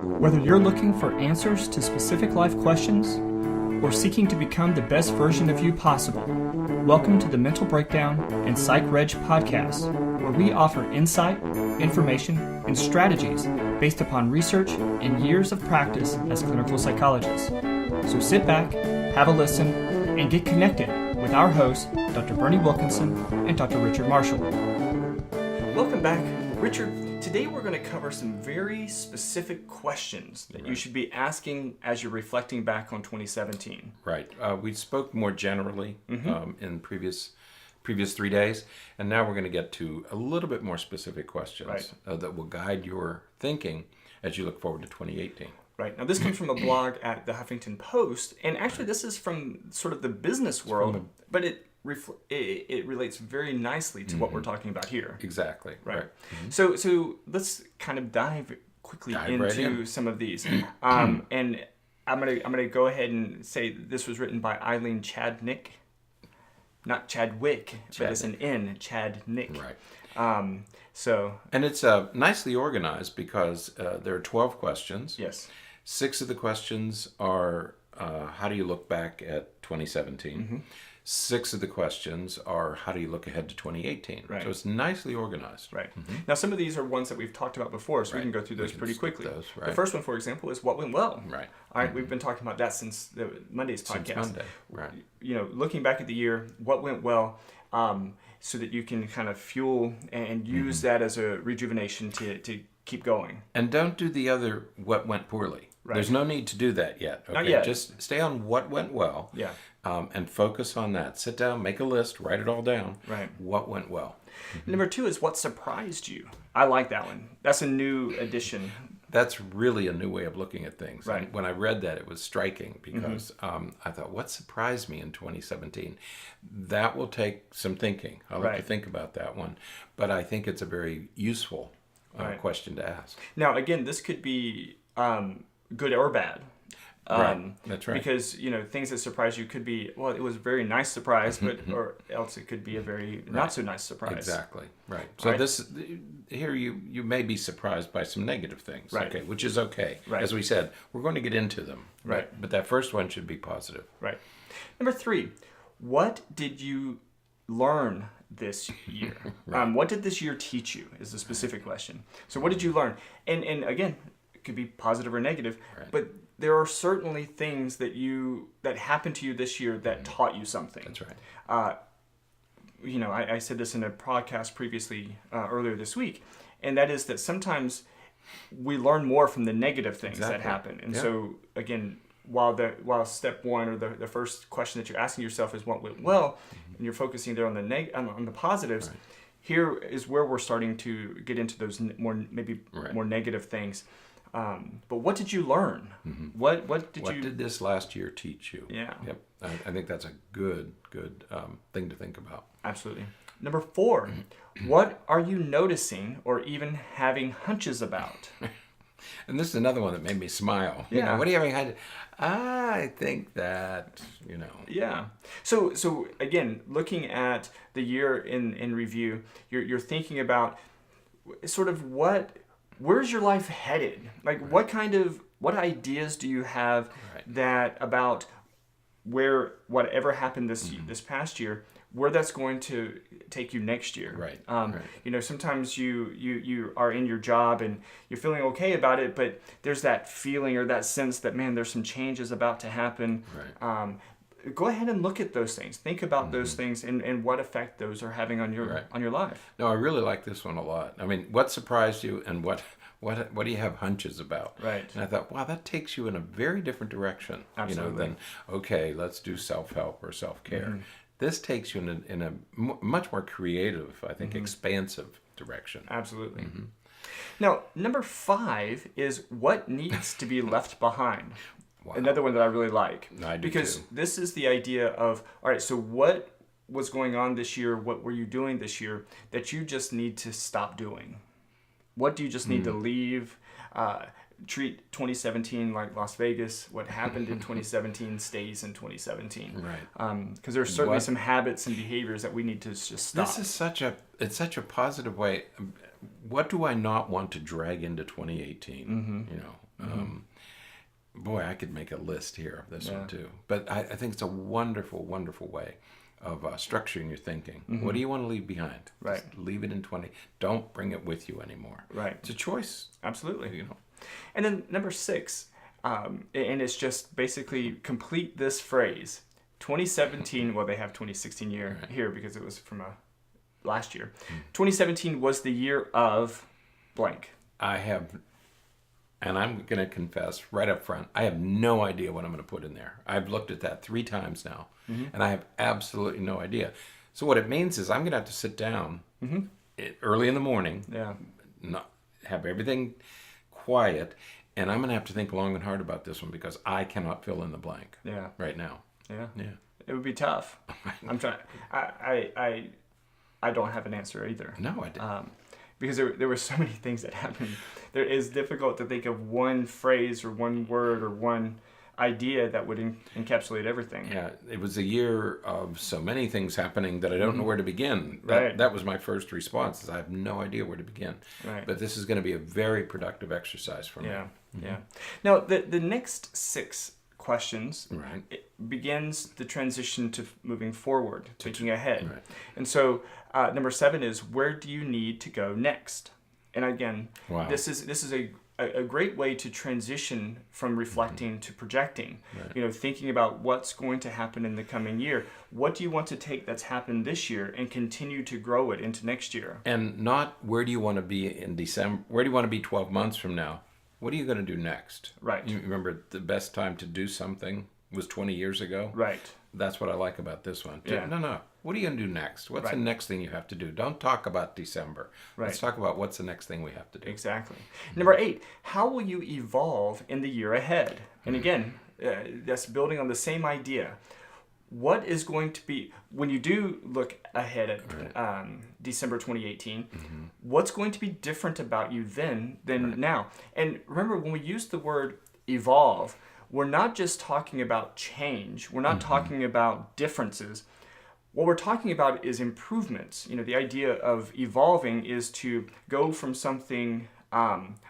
Whether you're looking for answers to specific life questions or seeking to become the best version of you possible, welcome to the Mental Breakdown and Psychreg podcast, where we offer insight, information, and strategies based upon research and years of practice as clinical psychologists. So sit back, have a listen, and get connected with our hosts, Dr. Berney Wilkinson and Dr. Richard Marshall. Welcome back. Richard, today we're going to cover some very specific questions that you should be asking as you're reflecting back on 2017. Right. We spoke more generally in previous 3 days, and now we're going to get to a little bit more specific questions that will guide your thinking as you look forward to 2018. Right. Now, this comes from a blog at the Huffington Post, and actually this is from sort of the business world, but it relates very nicely to what we're talking about here. Exactly. Right. So let's kind of dive quickly into some of these. And I'm gonna go ahead and say this was written by Eileen Chadnick, not Chadwick, but it's an N, Chadnick. Right. And it's nicely organized because there are 12 questions. Yes. 6 of the questions are how do you look back at 2017? 6 of the questions are how do you look ahead to 2018? Right. So it's nicely organized. Right. Now, some of these are ones that we've talked about before, so we can go through those pretty quickly. The first one, for example, is what went well. Right. All right, we've been talking about that since Monday's podcast. Since Monday, right. You know, looking back at the year, what went well, so that you can kind of fuel and use that as a rejuvenation to keep going. And don't do the other what went poorly. Right. There's no need to do that yet. Okay? Not yet. Just stay on what went well. Yeah. And focus on that. Sit down, make a list, write it all down. Right. What went well. Number 2 is what surprised you. I like that one. That's a new addition. That's really a new way of looking at things. Right. And when I read that, it was striking because I thought, what surprised me in 2017? That will take some thinking. I'll have to think about that one. But I think it's a very useful question to ask. Now, again, this could be good or bad. Right. That's right. Because, you know, things that surprise you could be, well, it was a very nice surprise, but or else it could be a very not so nice surprise. Exactly. Right. So here you may be surprised by some negative things. Right. Okay, which is okay. Right. As we said, we're going to get into them. Right. But that first one should be positive. Right. Number 3, what did you learn this year? What did this year teach you is the specific question. So what did you learn? And again, it could be positive or negative, but there are certainly things that happened to you this year that taught you something. That's right. You know, I said this in a podcast previously earlier this week, and that is that sometimes we learn more from the negative things that happen. And so again, while step 1 or the first question that you're asking yourself is what went well, and you're focusing there on the positives, here is where we're starting to get into those more negative things. But what did you learn? What did this last year teach you? Yeah. Yep. I think that's a good thing to think about. Absolutely. Number 4, what are you noticing or even having hunches about? And this is another one that made me smile. Yeah. You know, what are you having had? I think that, you know. Yeah. So again, looking at the year in review, you're thinking about sort of where's your life headed? Like what ideas do you have that about whatever happened this past year, where that's going to take you next year? Right. You know, sometimes you are in your job and you're feeling okay about it, but there's that feeling or that sense that, man, there's some changes about to happen. Right. Go ahead and look at those things. Think about those things and what effect those are having on your life. No, I really like this one a lot. I mean, what surprised you and what do you have hunches about? Right. And I thought, wow, that takes you in a very different direction. Absolutely. You know, than, okay, let's do self-help or self-care. This takes you in a much more creative, I think, expansive direction. Absolutely. Now, number 5 is what needs to be left behind. Wow. Another one that I really like. I do because too. This is the idea of, all right, so what was going on this year? What were you doing this year that you just need to stop doing? What do you just need to leave? Treat 2017 like Las Vegas. What happened in 2017 stays in 2017. Right. Because there's certainly some habits and behaviors that we need to just stop. It's such a positive way. what do I not want to drag into 2018? You know, boy, I could make a list here of this one too. But I think it's a wonderful, wonderful way of structuring your thinking. What do you want to leave behind? Right. Just leave it in 20. Don't bring it with you anymore. Right. It's a choice. Absolutely. You know. And then number 6, and it's just basically complete this phrase. 2017, well, they have 2016 year here because it was from last year. 2017 was the year of blank. I have, and I'm going to confess right up front, I have no idea what I'm going to put in there. I've looked at that 3 times now, and I have absolutely no idea. So what it means is I'm going to have to sit down early in the morning, not have everything quiet, and I'm going to have to think long and hard about this one because I cannot fill in the blank right now. Yeah. Yeah. It would be tough. I'm trying. I don't have an answer either. No, I didn't. Because there were so many things that happened. It is difficult to think of one phrase or one word or one idea that would encapsulate everything. Yeah, it was a year of so many things happening that I don't know where to begin. Right. That was my first response, is I have no idea where to begin. Right. But this is going to be a very productive exercise for me. Yeah, yeah. Now, the next 6 questions it begins the transition to moving forward, thinking ahead. Right. And so number 7 is, where do you need to go next? And again, this is a great way to transition from reflecting to projecting. Right. You know, thinking about what's going to happen in the coming year. What do you want to take that's happened this year and continue to grow it into next year? And not where do you want to be in December? Where do you want to be 12 months from now? What are you going to do next? Right. You remember the best time to do something was 20 years ago? Right. That's what I like about this one. Yeah. No. What are you going to do next? What's the next thing you have to do? Don't talk about December. Right. Let's talk about what's the next thing we have to do. Exactly. Number 8, how will you evolve in the year ahead? And again, that's building on the same idea. What is going to be, when you do look ahead at December 2018, what's going to be different about you then than now? And remember, when we use the word evolve, we're not just talking about change. We're not talking about differences. What we're talking about is improvements. You know, the idea of evolving is to go from something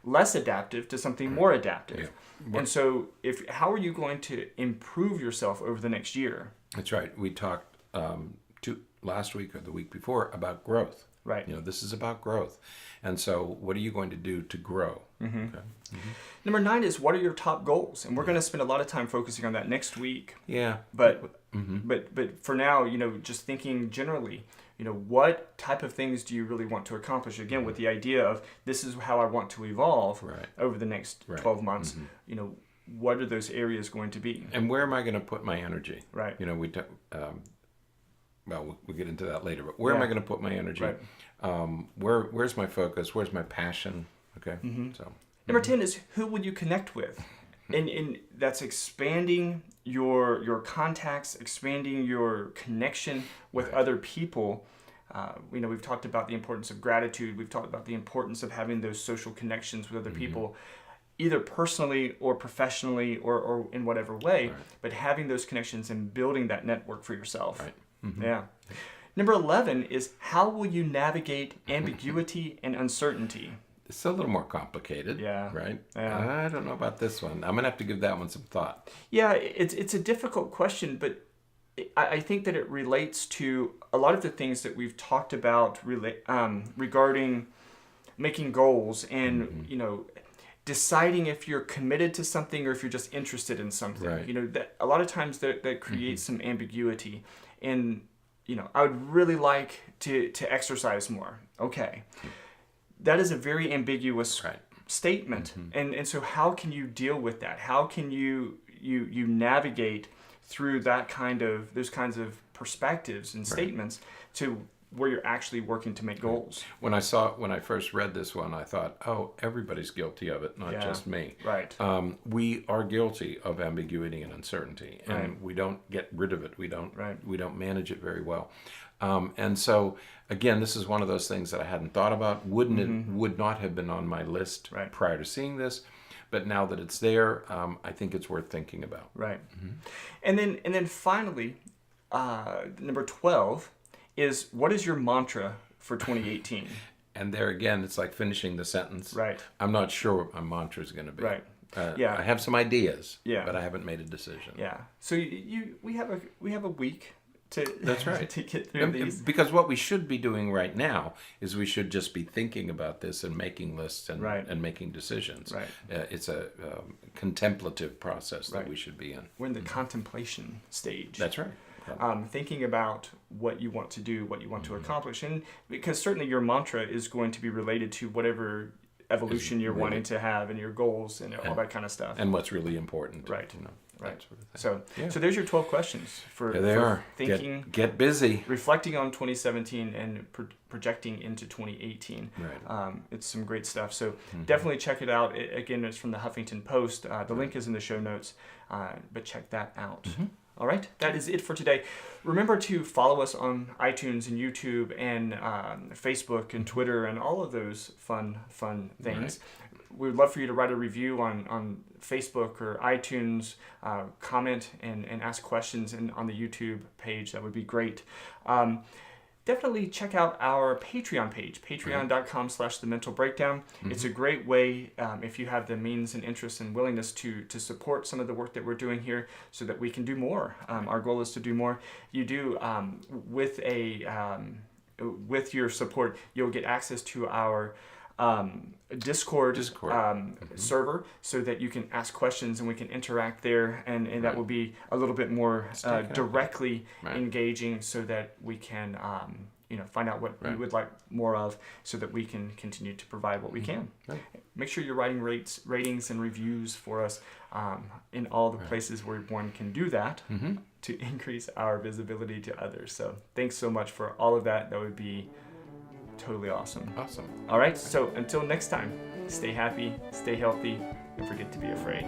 less adaptive to something more adaptive. Yeah. And so how are you going to improve yourself over the next year? That's right. We talked last week or the week before about growth. Right. You know, this is about growth. And so what are you going to do to grow? Okay. Number 9 is, what are your top goals? And we're going to spend a lot of time focusing on that next week. Yeah. But for now, you know, just thinking generally, you know, what type of things do you really want to accomplish? Again, with the idea of, this is how I want to evolve over the next 12 months. You know, what are those areas going to be? And where am I going to put my energy? Right. You know, we'll get into that later, but where am I going to put my energy? Right. Where's my focus? Where's my passion? Okay. So number 10 is, who will you connect with? And that's expanding your contacts, expanding your connection with other people. You know, we've talked about the importance of gratitude. We've talked about the importance of having those social connections with other people, either personally or professionally or in whatever way, but having those connections and building that network for yourself. Right. Yeah. Number 11 is, how will you navigate ambiguity and uncertainty? It's a little more complicated, right? Yeah. I don't know about this one. I'm going to have to give that one some thought. Yeah, it's a difficult question, but I think that it relates to a lot of the things that we've talked about regarding making goals and, you know, deciding if you're committed to something or if you're just interested in something. Right. You know, that a lot of times that creates some ambiguity. And, you know, I would really like to exercise more. Okay. That is a very ambiguous statement. And so how can you deal with that? How can you navigate through those kinds of perspectives and statements to where you're actually working to make goals? When I first read this one, I thought, oh, everybody's guilty of it, not just me. Right. We are guilty of ambiguity and uncertainty, and we don't get rid of it. We don't manage it very well. And so, again, this is one of those things that I hadn't thought about. Would not have been on my list prior to seeing this, but now that it's there, I think it's worth thinking about. Right. And then finally, number 12 is, what is your mantra for 2018? And there again, it's like finishing the sentence. Right. I'm not sure what my mantra is going to be. Right. I have some ideas, Yeah. but I haven't made a decision. Yeah. So we have a week to That's right. to get through these. Because what we should be doing right now is we should just be thinking about this and making lists and making decisions. Right. It's a contemplative process that Right. we should be in. We're in the contemplation stage. That's right. Thinking about what you want to do, what you want to accomplish, and because certainly your mantra is going to be related to whatever evolution you're wanting to have and your goals and all that kind of stuff. And what's really important. Right. That sort of thing. So there's your 12 questions for, There they are. Thinking, Get busy. reflecting on 2017 and projecting into 2018. Right. It's some great stuff. So definitely check it out. Again, it's from the Huffington Post. The link is in the show notes, but check that out. All right, that is it for today. Remember to follow us on iTunes and YouTube and Facebook and Twitter and all of those fun things. Right. We would love for you to write a review on Facebook or iTunes, comment and ask questions on the YouTube page. That would be great. Definitely check out our Patreon page, patreon.com/thementalbreakdown. It's a great way, if you have the means and interest and willingness to support some of the work that we're doing here so that we can do more. Our goal is to do more. You do, with your support, you'll get access to our Discord. Server so that you can ask questions and we can interact there and that will be a little bit more directly engaging so that we can find out what you would like more of so that we can continue to provide what we can. Make sure you're writing ratings and reviews for us in all the places where one can do that to increase our visibility to others. So thanks so much for all of that. That would be totally awesome. All right, so until next time, stay happy, stay healthy, don't forget to be afraid.